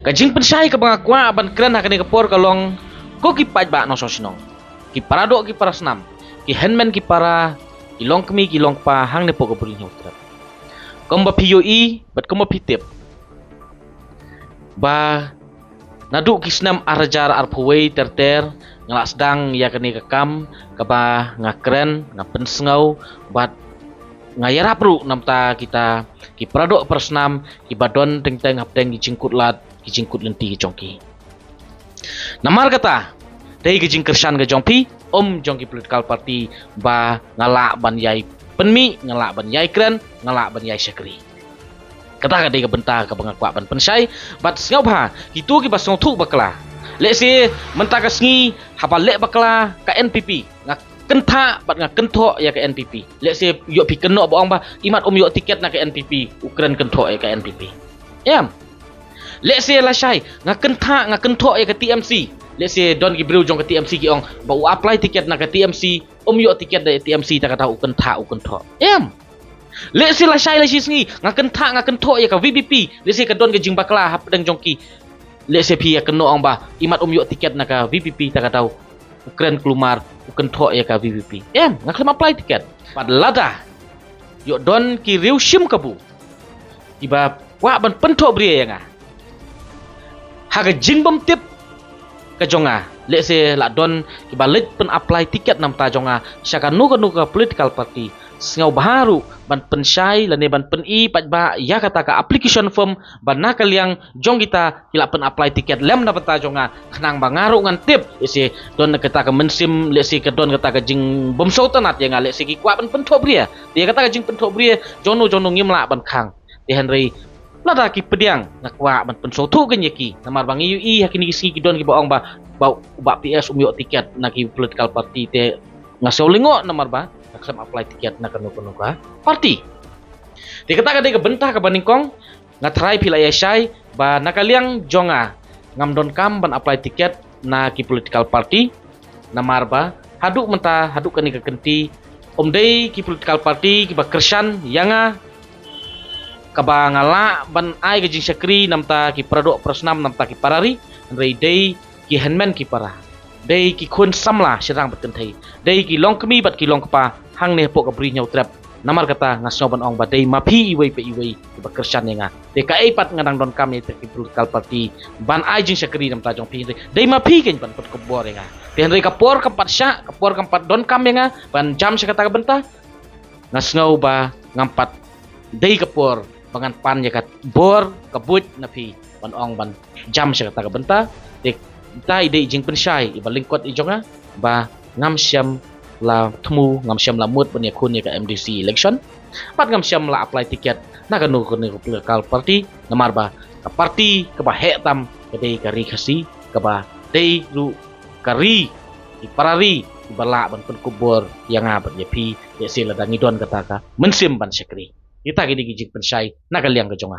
Kajing pensai ka mga kwa ban kren hakani kapor kalong ko ki paj ba no sosinong. Ki parado ki para senam. Ki handman ki para ilong kemi ki long pa hang ne po kaburi nyutrap. Komba POE bat komba pitip. Ba nadu ki senam arajar arpuwei terter ngalak sedang ya kani kakam kaba ngakren ngapensengau bat ngayara pru namta kita ki parado persnam ki badon teng-teng hapdeng ki cingkut lat ki cingkut lenti ki jongki. Namar kata dai ki jingkersan ke jongpi jongki political party ba ngalak ban yai penmi ngalak ban yai kren ngalak ban yai syakri. Kata ka dai ka bentah ka bangakwa ban pensai bat sngau ba kitu ki basong thu bakla. Lek se mentah ka sngi hapa lek bakla ka NPP ngak kentha bat ngak kenthok ya ke NPP. Lek se yok pi kenok boang ba imat yok tiket na ke NPP ukren kenthok ya ke NPP. Yam. Lek se la syai ngak kenthok ya ke TMC. Lek se don ki bru jong ke TMC ki ong ba apply tiket na ke TMC yok tiket dari TMC tak kata kenthok. Yam. Lek se la syai la sngi ngak kenthok ya ke VBP. Lek se ke don ke jing bakla hap deng jongki. Lek se pi ya kenok ong ba imat yok tiket na ke VBP tak kata ukren kelumar kenthok ya ka VVP. Ngak lem apply tiket. Padlada yo don ki riu sim kabu. Iba wa ban penthok bria yang haga jingbom tip ka jonga. Lek se la don ki balit pen apply tiket nam ta jonga syaka nu ka political party sngau baharu ban pensai lane ban pen I pajba ya kata ka application form ban nakaliang jong kita kila pen apply tiket lem dapat ta jonga khnang bangaru ngan tip isi don kata ka mensim lesi ka don kata ka jing bom sultanat ya ngale siki kwa ban penthok bria dia kata ka jing penthok bria jono ngimla ban khang di henry lada ki pediang nakwa ban pensau tu kan yaki namar bang UI hakini siki don ki baong ba PS yok tiket naki political party te ngasau lingo namar ba aksam apply tiket na kanu ka party. Dia kata ka bentah ka baningkong ngatrai pila ya syai ba nakaliang jonga ngamdon kam ban apply tiket na ki political party namar ba haduk menta haduk kani ka kenti dei ki political party ki ba kersan yanga ka ba ngala ban ai ka jing syakri namta ki pradok persnam namta ki parari rei dei ki handman ki para dei ki khun samla serang berkentai dei ki long kemi bat ki long kapa hang ne pok kabri nyau trap namar kata ngasno ban ong ba dei mapi iwei pe iwei ba kersan nga de ka ai pat ngadang don kam ne te political party ban ai jing syakri nam ta jong pi dei mapi ken ban pot kebor nga de henry kapor kampat sya kapor kampat don kam nga ban jam syakata ka benta ngasno ba ngampat dei kapor bangan pan ya kat bor kabut napi ban ong ban jam syakata ka benta de tai dei jing pensai iba lingkot I jonga ba ngam syam la temu ngam syam la mut ban yakun ya ka MDC election pat ngam syam la apply tiket na kanu political party namar ba ka party ka ba hetam ka dei kari khasi ka ba dei lu kari iparari ibala ban pen kubur yang ban yapi ya sila dangi don kata ka mensim ban syakri kita gidi jing pensai na kaliang ka jonga